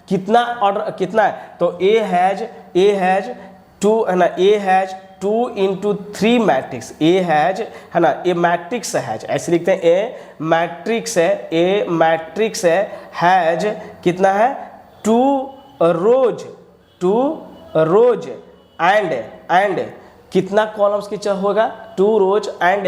कितना ऑर्डर कितना है, तो ए हैज 2 है ना, A has 2 into 3 matrix, A has है ना, ए मैट्रिक्स हैज, ऐसे लिखते हैं ए मैट्रिक्स है हैज कितना है 2 रोज एंड कितना कॉलम्स की होगा 2 रोज एंड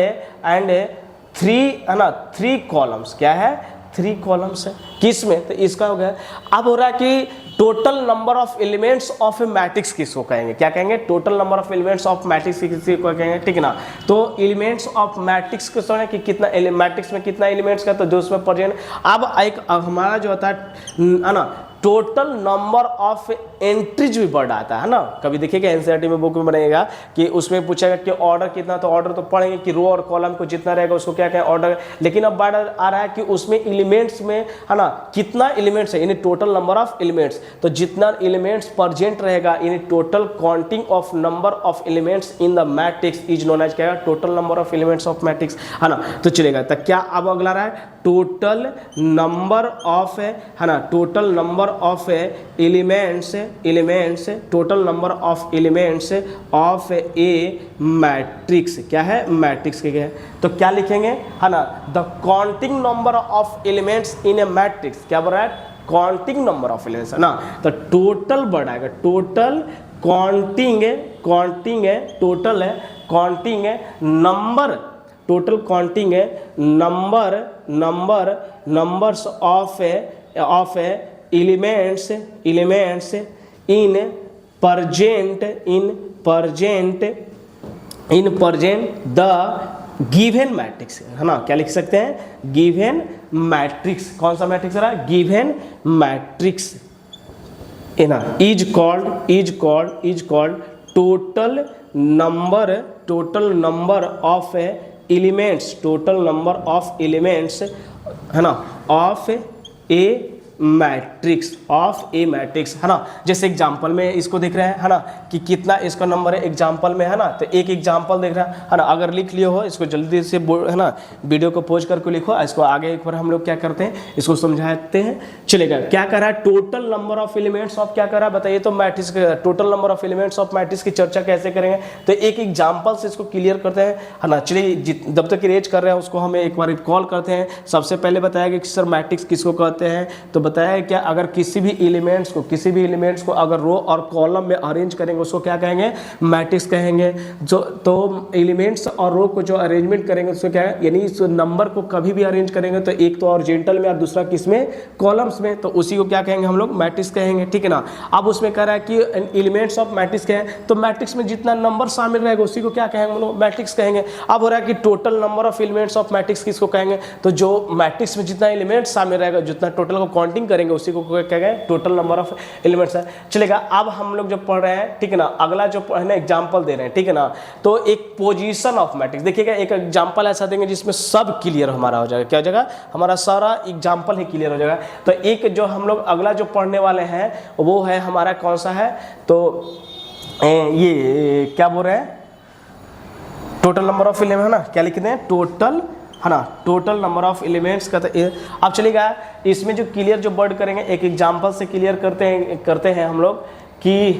3 है ना 3 कॉलम्स, क्या है 3 कॉलम्स है किस में, तो इसका हो गया। अब हो रहा है कि total number of elements of A matrix किसको कहेंगे, क्या कहेंगे, total number of elements of matrix किसको कहेंगे, ठीक है ना। तो एलिमेंट्स ऑफ मैट्रिक्स को सुने कि कितना मैट्रिक्स में कितना एलिमेंट्स का, तो जो उसमें प्रेजेंट। अब एक हमारा जो होता है ना टोटल नंबर ऑफ एंट्रीज भी वर्ड आता है ना, कभी देखिएगा एनसीईआरटी में बुक में बनेगा कि उसमें पूछेगा कि ऑर्डर कितना, तो ऑर्डर तो पढ़ेंगे कि रो और कॉलम को जितना रहेगा उसको क्या कहें ऑर्डर। लेकिन अब बात आ रहा है कि उसमें एलिमेंट्स में है ना कितना एलिमेंट्स है, यानी टोटल नंबर ऑफ एलिमेंट्स, तो जितना एलिमेंट्स प्रेजेंट रहेगा यानी total counting of number of elements in the matrix is known as क्या, total number of elements of matrix, है ना। तो चलेगा, तो क्या अब अगला रहा है टोटल नंबर ऑफ है ना, total number of elements total number of elements of A matrix, क्या है मैट्रिक्स के क्या है, तो क्या लिखेंगे है ना, the counting number of elements in A matrix, क्या बोल रहा है काउंटिंग नंबर ऑफ एलिमेंट्स, है ना। तो टोटल वर्ड आएगा, टोटल काउंटिंग है टोटल है काउंटिंग है नंबर, टोटल काउंटिंग है numbers of elements in present the given matrix, है ना, क्या लिख सकते हैं गिवन मैट्रिक्स, कौन सा मैट्रिक्स रहा है गिवन मैट्रिक्स, है ना, is called total number of elements, total number of elements, है ना, ऑफ ए मैट्रिक्स, है ना। जैसे एग्जांपल में इसको देख रहे हैं, है ना, कि कितना इसका नंबर है एग्जांपल में, है ना। तो एक एग्जांपल देख रहे हैं, है ना, अगर लिख लिए हो इसको जल्दी से है ना वीडियो को पॉज करके लिखो, इसको आगे एक बार हम लोग क्या करते हैं इसको समझाते हैं। चलेगा, क्या कर रहा है total number of elements of, क्या कर रहा है बताइए, तो matrix, total number of elements of matrix की चर्चा कैसे करेंगे, तो एक एग्जाम्पल से इसको क्लियर करते हैं, है ना। चलिए जब तक रेज कर रहे हैं उसको हमें एक बार कॉल करते हैं। सबसे पहले बताया कि सर मैट्रिक्स किसको कहते हैं, तो बताया है क्या, अगर किसी भी एलिमेंट्स को अगर रो और कॉलम में अरेंज करेंगे उसको क्या कहेंगे मैट्रिक्स कहेंगे। जो तो एलिमेंट्स और रो को जो अरेंजमेंट करेंगे उसको क्या है, यानी इस नंबर को कभी भी अरेंज करेंगे तो एक तो ऑरिजेंटल में और दूसरा किसमें कॉलम्स में, तो उसी को क्या कहेंगे हम लोग मैट्रिक्स कहेंगे, ठीक है ना। अब उसमें कह रहा है कि एलिमेंट्स ऑफ मैट्रिक्स क्या है, तो मैट्रिक्स में जितना नंबर शामिल रहेगा उसी को क्या कहेंगे हम लोग मैट्रिक्स कहेंगे। अब हो रहा है कि total number of elements of matrix किसको कहेंगे, तो जो मैट्रिक्स में जितना एलिमेंट्स शामिल रहेगा, जितना टोटल को काउंटिंग करेंगे उसी को क्या कहेंगे टोटल नंबर ऑफ एलिमेंट्स है। चलेगा, अब हम लोग जो पढ़ रहे हैं, ठीक है ना, अगला जो है ना एग्जांपल दे रहे हैं, ठीक है ना। तो एक पोजीशन ऑफ मैट्रिक्स देखिएगा, एक एग्जांपल ऐसा देंगे जिसमें सब क्लियर हमारा हो जाएगा, क्या हो जाएगा हमारा सारा एग्जांपल ही क्लियर हो जाएगा। तो एक जो हम लोग अगला जो पढ़ने वाले हैं वो है हमारा कौन सा है, तो ये क्या बोल रहे हैं टोटल नंबर ऑफ एलिमेंट, है ना, क्या लिखते हैं टोटल, है ना, टोटल नंबर ऑफ एलिमेंट्स का। तो अब चलेगा इसमें जो क्लियर जो वर्ड करेंगे एक एग्जांपल से क्लियर करते हैं हम लोग कि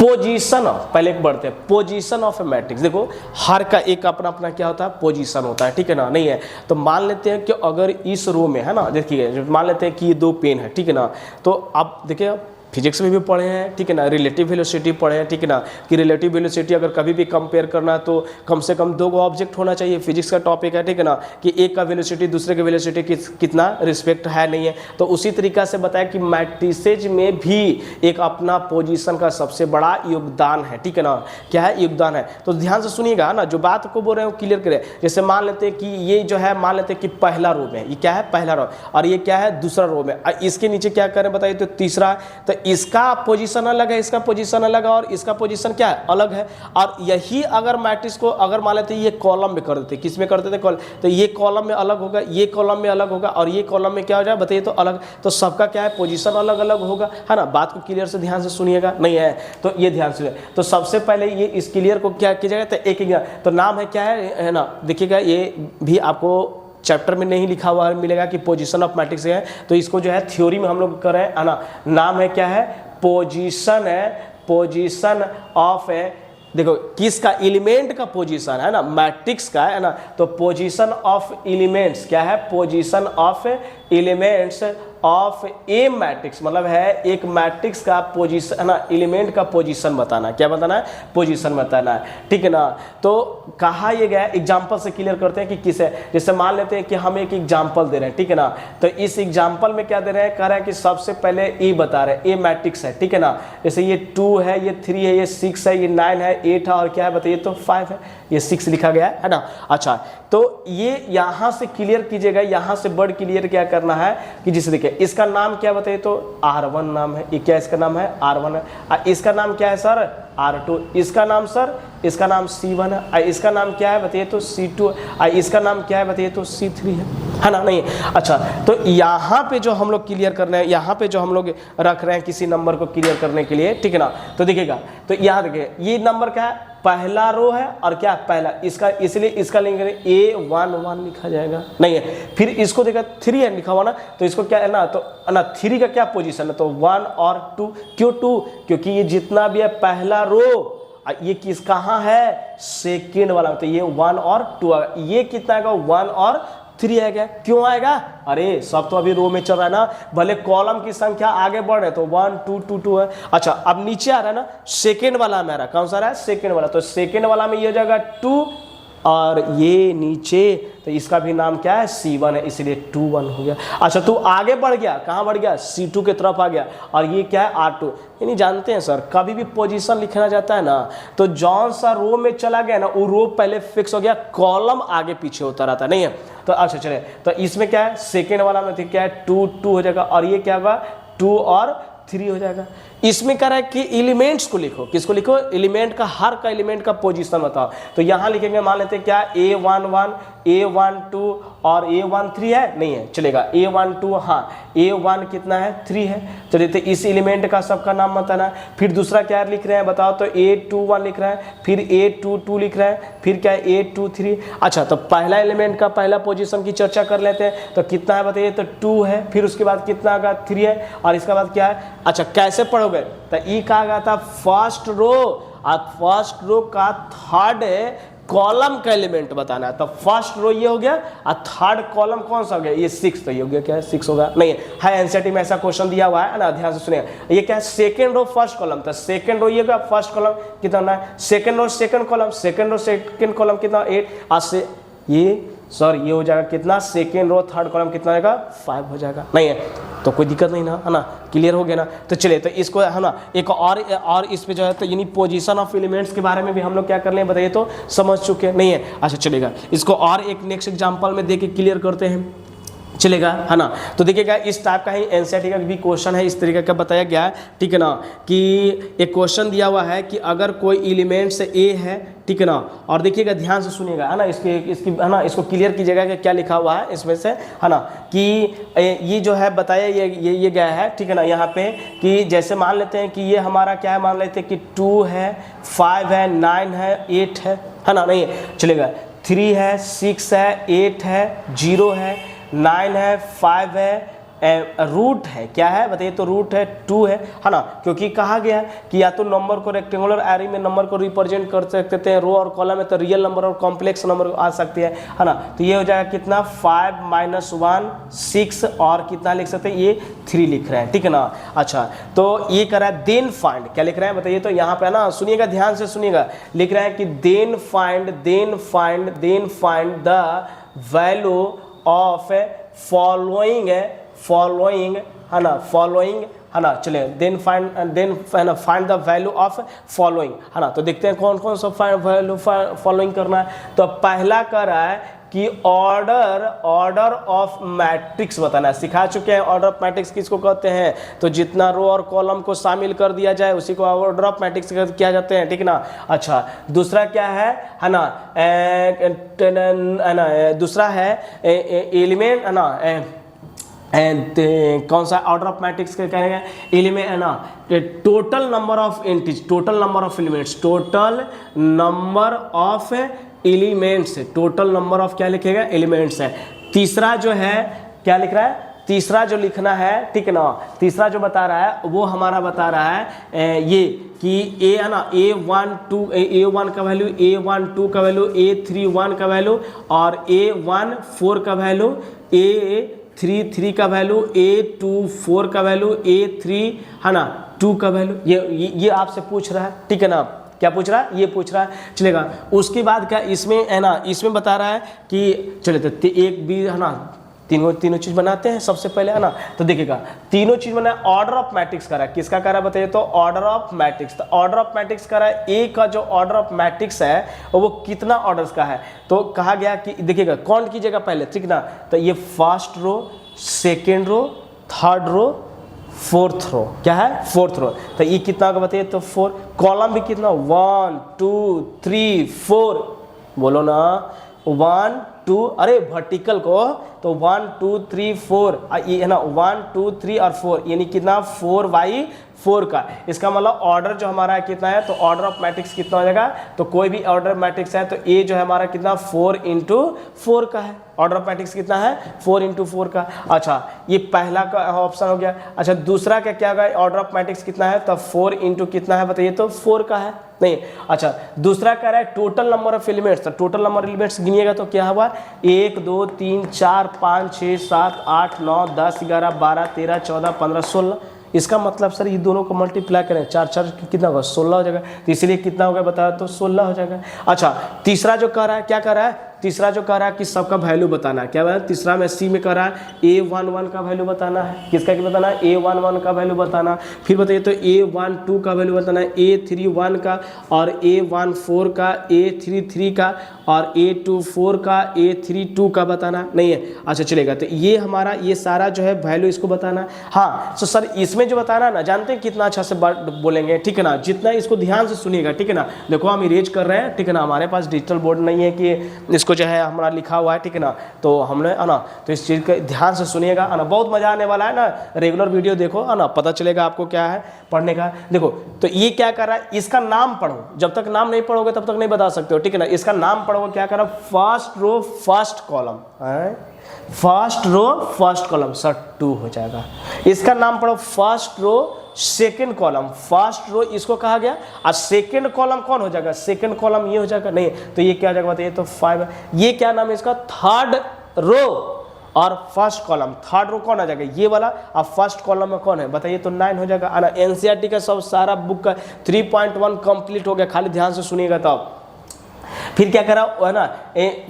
पोजीशन ऑफ, पहले एक बढ़ते हैं पोजीशन ऑफ ए मैट्रिक्स। देखो हर का एक अपना अपना क्या होता है पोजीशन होता है, ठीक है ना, नहीं है तो मान लेते हैं कि अगर इस रो में, है ना, देखिए मान लेते हैं कि ये 2 पेन है, ठीक है ना। तो आप देखिए फिजिक्स में भी पढ़े हैं, ठीक है ना, रिलेटिव वेलोसिटी पढ़े हैं, ठीक है ना, कि रिलेटिव वेलोसिटी अगर कभी भी कंपेयर करना है तो कम से कम 2 ऑब्जेक्ट होना चाहिए, फिजिक्स का टॉपिक है, ठीक है ना, कि एक का वेलोसिटी दूसरे के वेलोसिटी कितना रिस्पेक्ट है नहीं है। तो उसी तरीका से बताया कि मैट्रिसेज में भी एक अपना पोजीशन का सबसे बड़ा योगदान है, ठीक है ना, क्या है योगदान है। तो ध्यान से सुनिएगा ना, जो बात को बोल रहे हैं वो क्लियर करें। जैसे मान लेते हैं कि ये जो है, मान लेते हैं कि पहला रो में, ये क्या है पहला रो, और ये क्या है दूसरा रो में, इसके नीचे क्या करें बताइए तो तीसरा। तो इसका पोजीशन अलग है, इसका पोजीशन अलग है, और इसका पोजीशन क्या है, अलग है। और यही अगर मैट्रिक्स को अगर मान लेते ये कॉलम में कर देते, किस में कर देते कॉलम, तो ये कॉलम में अलग होगा, ये कॉलम में अलग होगा, और ये कॉलम में क्या हो जाए बताइए, तो अलग, तो सबका क्या है पोजीशन अलग अलग होगा, है ना। बात को क्लियर से ध्यान से सुनिएगा, नहीं है तो ये ध्यान से। तो सबसे पहले ये इस क्लियर को क्या किया जाएगा, तो एक तो नाम है क्या है ना, देखिएगा ये भी आपको चैप्टर में नहीं लिखा हुआ मिलेगा कि पोजीशन ऑफ मैट्रिक्स है, तो इसको जो है थ्योरी में हम लोग कर रहे हैं, है ना। नाम है क्या है, पोजीशन है, पोजीशन ऑफ है, देखो किसका, एलिमेंट का पोजीशन है ना, मैट्रिक्स का, है ना। तो पोजीशन ऑफ एलिमेंट्स क्या है, position of elements of A matrix, मतलब है एक मैट्रिक्स का पोजीशन, है ना, एलिमेंट का पोजीशन बताना, क्या बताना है, पोजीशन बताना है, ठीक है ना। तो कहा ये गया, एग्जांपल से क्लियर करते हैं कि किस है। जैसे मान लेते हैं कि हम एक एग्जांपल दे रहे हैं, ठीक है ना। तो इस एग्जांपल में क्या दे रहे हैं, कह रहे हैं कि सबसे पहले ए बता रहे हैं, ए मैट्रिक्स है, ठीक है ना। जैसे ये 2 है, ये 3 है, ये 6 है, ये 9 है, 8 है, और क्या है बताइए, तो 5 है, ये 6 लिखा गया है ना। अच्छा, तो ये यहाँ से क्लियर कीजिएगा, यहाँ से वर्ड क्लियर क्या करना है कि जिसे देखिए इसका नाम क्या बताइए, तो R1 नाम है, ये क्या इसका नाम है, R1 है। इसका नाम क्या है सर, R2, इसका नाम सर, इसका नाम C1 है, इसका नाम क्या है बताइए, तो C2, इसका नाम क्या है बताइए, तो C3 है ना, नहीं। अच्छा, तो यहाँ पे जो हम लोग क्लियर करना है, यहाँ पे जो हम लोग रख रहे हैं किसी नंबर को क्लियर करने के लिए, ठीक है ना। तो देखिएगा, तो यहाँ देखिए ये नंबर क्या है, पहला रो है, और क्या पहला इसका, इसलिए इसका लिखेंगे A11 लिखा जाएगा, नहीं है। फिर इसको देखा 3 है लिखा हुआ ना, तो इसको क्या है ना, तो ना 3 का क्या पोजीशन है, तो 1 और 2, क्यों 2, क्योंकि ये जितना भी है पहला रो, ये किस कहाँ है, सेकेंड वाला, तो ये 1 और 2 आएगा। ये कितना आएगा, 1 और 3 आएगा, क्यों आएगा, अरे सब तो अभी रो में चल रहा है ना, भले कॉलम की संख्या आगे बढ़ रहे तो 1 2 2 2 है। अच्छा, अब नीचे आ रहा है ना, सेकेंड वाला में आ रहा है, कौन सा रहा है, सेकेंड वाला, तो सेकेंड वाला में ये हो जाएगा 2, और ये नीचे, तो इसका भी नाम क्या है, C1 है, इसलिए 2 1 हो गया। अच्छा, तू आगे बढ़ गया, कहाँ बढ़ गया, C2 के तरफ आ गया, और ये क्या है, R2। यानी जानते हैं सर, कभी भी पोजीशन लिखना जाता है ना, तो जौन सा रो में चला गया ना, वो रो पहले फिक्स हो गया, कॉलम आगे पीछे होता रहता नहीं है। तो अच्छा चले, तो इसमें क्या है, सेकेंड वाला में क्या है, 2 2 हो जाएगा, और ये क्या होगा, 2 और 3 हो जाएगा। इसमें कह रहा है कि एलिमेंट्स को लिखो, किसको लिखो, एलिमेंट का, हर का एलिमेंट का पोजीशन बताओ। तो यहाँ लिखेंगे, मान लेते हैं क्या, A11, A12 और A13 है, नहीं है, चलेगा A12, हाँ A1 कितना है, 3 है। चलिए, तो इस एलिमेंट का सबका नाम बताना है। फिर दूसरा क्या लिख रहे हैं बताओ, तो A21 लिख रहे हैं, फिर A22 लिख रहे हैं, फिर क्या है, A23। अच्छा, तो पहला एलिमेंट का पहला पोजीशन की चर्चा कर लेते हैं, तो कितना है बताइए, तो 2 है, फिर उसके बाद कितना आएगा, 3 है, और इसके बाद क्या है। अच्छा, कैसे पढ़ोगे, तो ई कहा गया था फर्स्ट रो, और फर्स्ट रो का थर्ड कॉलम का एलिमेंट बताना है। तो फर्स्ट रो ये हो गया, और थर्ड कॉलम कौन सा हो गया, ये 6, तो ये हो गया क्या है, 6 होगा, नहीं है एनसीईआरटी में ऐसा क्वेश्चन दिया हुआ है ना, ध्यान से सुनिए। ये क्या है, सेकंड रो फर्स्ट कॉलम, तो सेकंड रो ये क्या, फर्स्ट कॉलम कितना है, second row second column, second row second column कितना, 8, और से ये सर ये हो जाएगा कितना, सेकेंड रो थर्ड कॉलम कितना आएगा, 5 हो जाएगा, नहीं है, तो कोई दिक्कत नहीं ना, है ना, क्लियर हो गया ना। तो चलिए, तो इसको है ना एक और इस पे जो है, तो यानी पोजीशन ऑफ एलिमेंट्स के बारे में भी हम लोग क्या कर लें बताइए, तो समझ चुके नहीं है। अच्छा चलेगा, इसको और एक नेक्स्ट एग्जांपल में देके क्लियर करते हैं, चलेगा, है ना। तो देखिएगा, इस टाइप का ही एनसीईआरटी का भी क्वेश्चन है, इस तरीके का बताया गया है, ठीक है ना, कि एक क्वेश्चन दिया हुआ है कि अगर कोई एलिमेंट से ए है, ठीक है ना, और देखिएगा ध्यान से सुनिएगा, है ना, इसकी है ना, इसको क्लियर कीजिएगा कि क्या लिखा हुआ है इसमें से, है ना, कि ये जो है बताया ये गया है, ठीक है ना, यहाँ पे कि जैसे मान लेते हैं कि ये हमारा क्या है, मान लेते हैं कि 2 है, 5 है, 9 है, 8 है ना, नहीं चलेगा, 3 है, 6 है, 8 है, 0 है, 9 है, 5 है, रूट है, क्या है बताइए, तो रूट है 2 है ना, क्योंकि कहा गया कि या तो नंबर को रेक्टेंगुलर एरे में नंबर को रिप्रेजेंट कर सकते हैं रो और कॉलम में, तो रियल नंबर और कॉम्प्लेक्स नंबर आ सकती है ना। तो ये हो जाएगा कितना, 5 - 1 6, और कितना लिख सकते हैं, ये 3 लिख रहे हैं, ठीक है ना। अच्छा, तो ये कर रहा है देन फाइंड, क्या लिख रहे हैं बताइए, तो यहाँ पे ना सुनिएगा, ध्यान से सुनिएगा, लिख रहे हैं कि then find the value of following है ना, फॉलोइंग है ना, चलिए then find the value of following, है ना। तो देखते हैं कौन कौन सा वैल्यू फॉलोइंग करना है। तो पहला कर रहा है कि ऑर्डर ऑफ मैट्रिक्स बताना है। सिखा चुके हैं ऑर्डर ऑफ मैट्रिक्स किसको कहते हैं, तो जितना रो और कॉलम को शामिल कर दिया जाए उसी को ऑर्डर ऑफ मैट्रिक्स क्या जाते हैं, ठीक ना। अच्छा दूसरा क्या है ना, दूसरा है एलिमेंट है ना, कौन सा ऑर्डर ऑफ मैट्रिक्स का कहेंगे, एलिमेंट है ना, total number of entities, total number of elements, total number of elements, total number of क्या लिखेगा, एलिमेंट्स है। तीसरा जो है क्या लिख रहा है, तीसरा जो लिखना है, ठीक है ना, तीसरा जो बता रहा है वो हमारा बता रहा है ये कि ए है ना, A1 का वैल्यू, A12 का वैल्यू, A31 का वैल्यू और A14 का वैल्यू, A33 का वैल्यू, A24 का वैल्यू, A3 है ना 2 का वैल्यू, ये आपसे पूछ रहा है, ठीक है ना। क्या पूछ रहा है, ये पूछ रहा है, चलेगा। उसके बाद क्या इसमें है ना, इसमें बता रहा है कि चले तो एक भी है ना, तीनों चीज बनाते हैं सबसे पहले है ना। तो देखिएगा तीनों चीज बना, ऑर्डर ऑफ मैट्रिक्स करा है, किसका करा बताइए, तो ऑर्डर ऑफ मैट्रिक्स। तो ऑर्डर ऑफ मैट्रिक्स करा है, ए का जो ऑर्डर ऑफ मैट्रिक्स है वो कितना ऑर्डर्स का है, तो कहा गया कि देखिएगा काउंट कीजिएगा पहले, ठीक ना। तो ये first row, second row, third row, fourth row, क्या है, फोर्थ रो। तो ये कितना होगा बताइए, तो 4। कॉलम भी कितना, 1 2 3 4, बोलो ना 1 2, अरे वर्टिकल को तो 1 2 3 4, ये है ना 1 2 3 और 4, यानी कितना 4/4 का। इसका मतलब ऑर्डर जो हमारा है कितना है, तो ऑर्डर ऑफ मैट्रिक्स कितना हो जाएगा, तो कोई भी ऑर्डर मैट्रिक्स है तो ए जो है हमारा कितना 4 × 4 का है। ऑर्डर ऑफ मैट्रिक्स कितना है, 4 × 4 का। अच्छा ये पहला का ऑप्शन हो गया। अच्छा दूसरा का क्या होगा, ऑर्डर ऑफ मैट्रिक्स कितना है, तो 4 × कितना है बताइए, तो 4 का है नहीं। अच्छा दूसरा कह रहा है टोटल नंबर ऑफ एलिमेंट्स, तो टोटल नंबर ऑफ एलिमेंट्स गिनिएगा तो क्या हुआ, 1 2 3 4 5 6 7 8 9 10 11 12 13 14 15 16। इसका मतलब सर ये दोनों को मल्टीप्लाई करें, 4 4 कितना होगा, 16 हो जाएगा। तो इसलिए कितना होगा बताया, तो 16 हो जाएगा। अच्छा तीसरा जो कह रहा है, क्या कह रहा है, तीसरा जो कह रहा है कि सबका वैल्यू बताना है, क्या है, तीसरा में सी में कह रहा है A11 का वैल्यू बताना है, किसका क्या बताना है, A11 का वैल्यू बताना। फिर बताइए तो A12 का वैल्यू बताना है, A31 का और A14 का, A33 का और A24 का, A32 का बताना नहीं है। अच्छा चलेगा, तो ये हमारा ये सारा जो है वैल्यू इसको बताना है। हाँ तो सर इसमें जो बताना ना, जानते हैं कितना अच्छा से बोलेंगे, ठीक है ना, जितना इसको ध्यान से सुनिएगा, ठीक है ना। देखो हम इरेज कर रहे हैं, ठीक है ना, हमारे पास डिजिटल बोर्ड नहीं है कि इसको जो है हमारा लिखा हुआ है, ठीक है ना, तो हमने है ना, तो इस चीज़ का ध्यान से सुनिएगा है ना, बहुत मजा आने वाला है ना। रेगुलर वीडियो देखो है ना, पता चलेगा आपको क्या है पढ़ने का। देखो तो ये क्या कर रहा है, इसका नाम पढ़ो, जब तक नाम नहीं पढ़ोगे तब तक नहीं बता सकते हो, ठीक है ना। इसका नाम पढ़ो, क्या कर रहा है, first row first column, first row first column, sir 2 हो जाएगा। इसका नाम पढ़ो first row second column, first row इसको कहा गया, और सेकेंड कॉलम कौन हो जाएगा, सेकेंड कॉलम ये हो जाएगा नहीं, तो ये क्या हो जाएगा बताइए, तो 5। ये क्या नाम है इसका, थर्ड रो और फर्स्ट कॉलम, थर्ड रो कौन आ जाएगा, ये वाला, और फर्स्ट कॉलम में कौन है बताइए, तो 9 हो जाएगा। है ना, एनसीईआरटी का सब सारा बुक का 3.1 कंप्लीट हो गया, खाली ध्यान से सुनिएगा तब। फिर क्या करा है ना,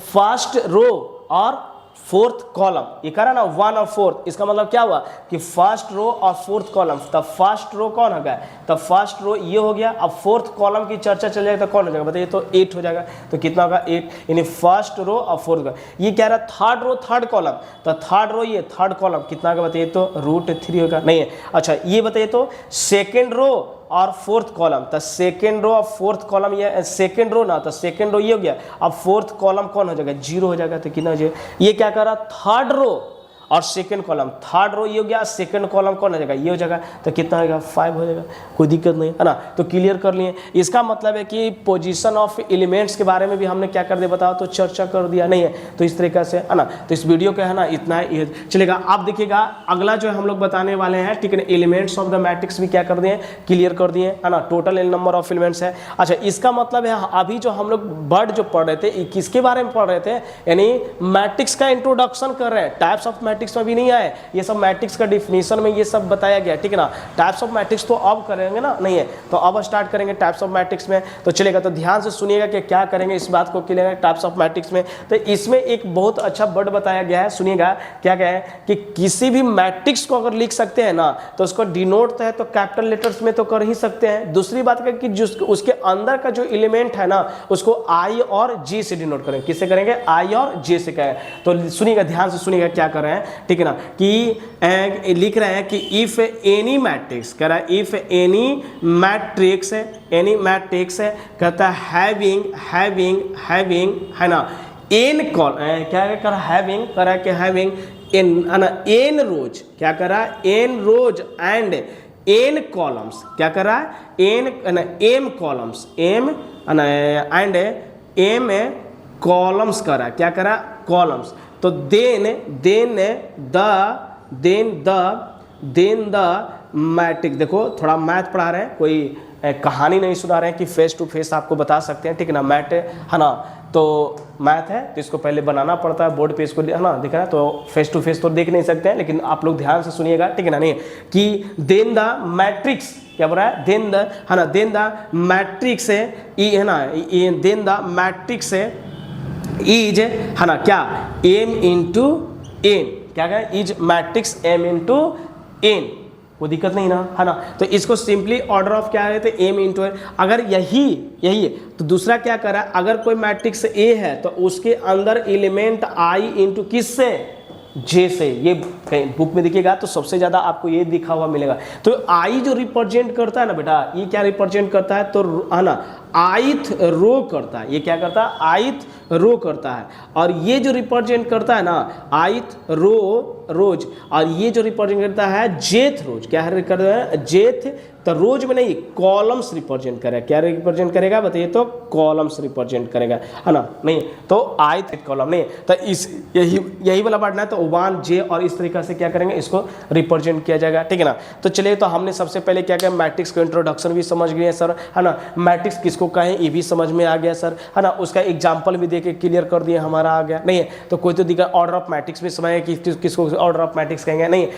फर्स्ट रो और फोर्थ कॉलम, ये करा ना 1 और 4, इसका मतलब क्या हुआ कि फर्स्ट रो और फोर्थ कॉलम। तब फर्स्ट रो कौन हो गया, तब फर्स्ट रो ये हो गया, अब फोर्थ कॉलम की चर्चा चल जाएगा तो कौन हो जाएगा बताइए, तो 8 हो जाएगा। तो कितना होगा 8, यानी फर्स्ट रो और फोर्थ कॉलम। ये कह रहा है थर्ड रो थर्ड कॉलम, तो थर्ड रो ये थर्ड कॉलम कितना होगा बताइए, तो √3 होगा नहीं है। अच्छा ये बताइए तो सेकेंड रो और फोर्थ कॉलम, तो सेकेंड रो और फोर्थ कॉलम, ये सेकेंड रो ना, तो सेकेंड रो ये हो गया, अब फोर्थ कॉलम कौन हो जाएगा, 0 हो जाएगा। तो कितना हो जाएगा, ये क्या कर रहा, थर्ड रो और सेकेंड कॉलम, थर्ड रो ये हो गया, सेकेंड कॉलम कौन हो जाएगा, ये हो जाएगा। तो कितना होगा 5 हो जाएगा, कोई दिक्कत नहीं है ना। तो क्लियर कर लिए, इसका मतलब है कि पोजीशन ऑफ एलिमेंट्स के बारे में भी हमने क्या कर दिया बताओ, तो चर्चा कर दिया नहीं है। तो इस तरीके से है ना, तो इस वीडियो का है ना इतना ही चलेगा। आप देखिएगा अगला जो हम लोग बताने वाले हैं, ठीक है, एलिमेंट्स ऑफ द मैट्रिक्स भी क्या कर दिए, क्लियर कर दिए है ना, टोटल नंबर ऑफ एलिमेंट्स है। अच्छा इसका मतलब है अभी जो हम लोग वर्ड जो पढ़ रहे थे किसके बारे में पढ़ रहे थे, यानी मैट्रिक्स का इंट्रोडक्शन कर रहे हैं, टाइप्स ऑफ मैट्रिक्स में भी नहीं आए, ये सब मैट्रिक्स का डिफिनीशन में ये सब बताया गया, ठीक है ना। टाइप्स ऑफ मैट्रिक्स तो अब करेंगे ना, नहीं है तो अब स्टार्ट करेंगे टाइप्स ऑफ मैट्रिक्स में, तो चलेगा। तो ध्यान से सुनिएगा कि क्या करेंगे, इस बात को क्लियर टाइप्स ऑफ मैट्रिक्स में। तो इसमें एक बहुत अच्छा वर्ड बताया गया है, सुनिएगा क्या क्या है कि किसी भी मैट्रिक्स को अगर लिख सकते हैं ना तो उसको डिनोट है तो कैपिटल लेटर्स में तो कर ही सकते हैं। दूसरी बात है कि उसके अंदर का जो एलिमेंट है ना उसको आई और जी से डिनोट करेंगे। किससे करेंगे? आई और जे से करें। तो सुनिएगा, ध्यान से सुनिएगा क्या कर रहे हैं, ठीक है ना, कि लिख रहे हैं कि इफ एनी मैट्रिक्स, कह रहा है इफ एनी मैट्रिक्स है, कहता है हैविंग है ना एन कॉल, क्या कर रहा है हैविंग, कर रहा है कि हैविंग एन रोज, क्या कर रहा है N rows and N columns, क्या कर रहा है M columns, M and M columns कर रहा है, क्या कर रहा है कॉलम्स। तो देन द मैट्रिक्स, देखो थोड़ा मैथ पढ़ा रहे हैं, कोई कहानी नहीं सुना रहे हैं कि फेस टू फेस आपको बता सकते हैं, ठीक है ना। मैथ है ना, तो मैथ है तो इसको पहले बनाना पड़ता है बोर्ड पे, इसको है ना दिख रहा है, तो फेस टू फेस तो देख नहीं सकते हैं, लेकिन आप लोग ध्यान से सुनिएगा, ठीक है ना। नहीं कि देन द मैट्रिक्स, क्या बोल रहा है, देन द है ना, देन द मैट्रिक्स है ना, देन द मैट्रिक्स इज है ना क्या एम इंटू एन, क्या कहें is matrix M into N, वो दिक्कत नहीं ना, है ना। तो इसको सिंपली ऑर्डर ऑफ क्या है, तो एम इंटू एन। अगर यही है तो दूसरा क्या कर रहा है, अगर कोई मैट्रिक्स ए है तो उसके अंदर एलिमेंट आई इंटू किस से, जे से। ये कहीं बुक में दिखेगा तो सबसे ज्यादा आपको ये दिखा हुआ मिलेगा। तो आई जो रिप्रेजेंट करता है ना बेटा, ये क्या रिप्रेजेंट करता है, तो है ना आइथ रो करता है, ये क्या करता है आइथ रो करता है। और ये जो रिप्रेजेंट करता है ना आइथ रोज, और ये जो रिप्रेजेंट करता है जेथ रोज, क्या करता है जेथ, तो रोज में नहीं कॉलम्स रिप्रेजेंट करेगा, क्या रिप्रेजेंट करेगा बताइए, तो कॉलम्स रिप्रेजेंट करेगा, है ना। नहीं तो आइथ कॉलम नहीं, तो इस यही वाला पढ़ना है, तो वन जे और इस तरीके से क्या करेंगे इसको रिप्रेजेंट किया जाएगा, ठीक है ना। तो चलिए, तो हमने सबसे पहले क्या किया, मैट्रिक्स का इंट्रोडक्शन भी समझ गए सर, है ना। मैट्रिक्स किसको कहें ये भी समझ में आ गया सर, है ना। उसका एग्जाम्पल भी देके क्लियर कर दिया, हमारा आ गया। नहीं है तो कोई तो दिक्कत, ऑर्डर ऑफ मैट्रिक्स भी समझ कि किसको ऑर्डर ऑफ मैट्रिक्स कहेंगे, नहीं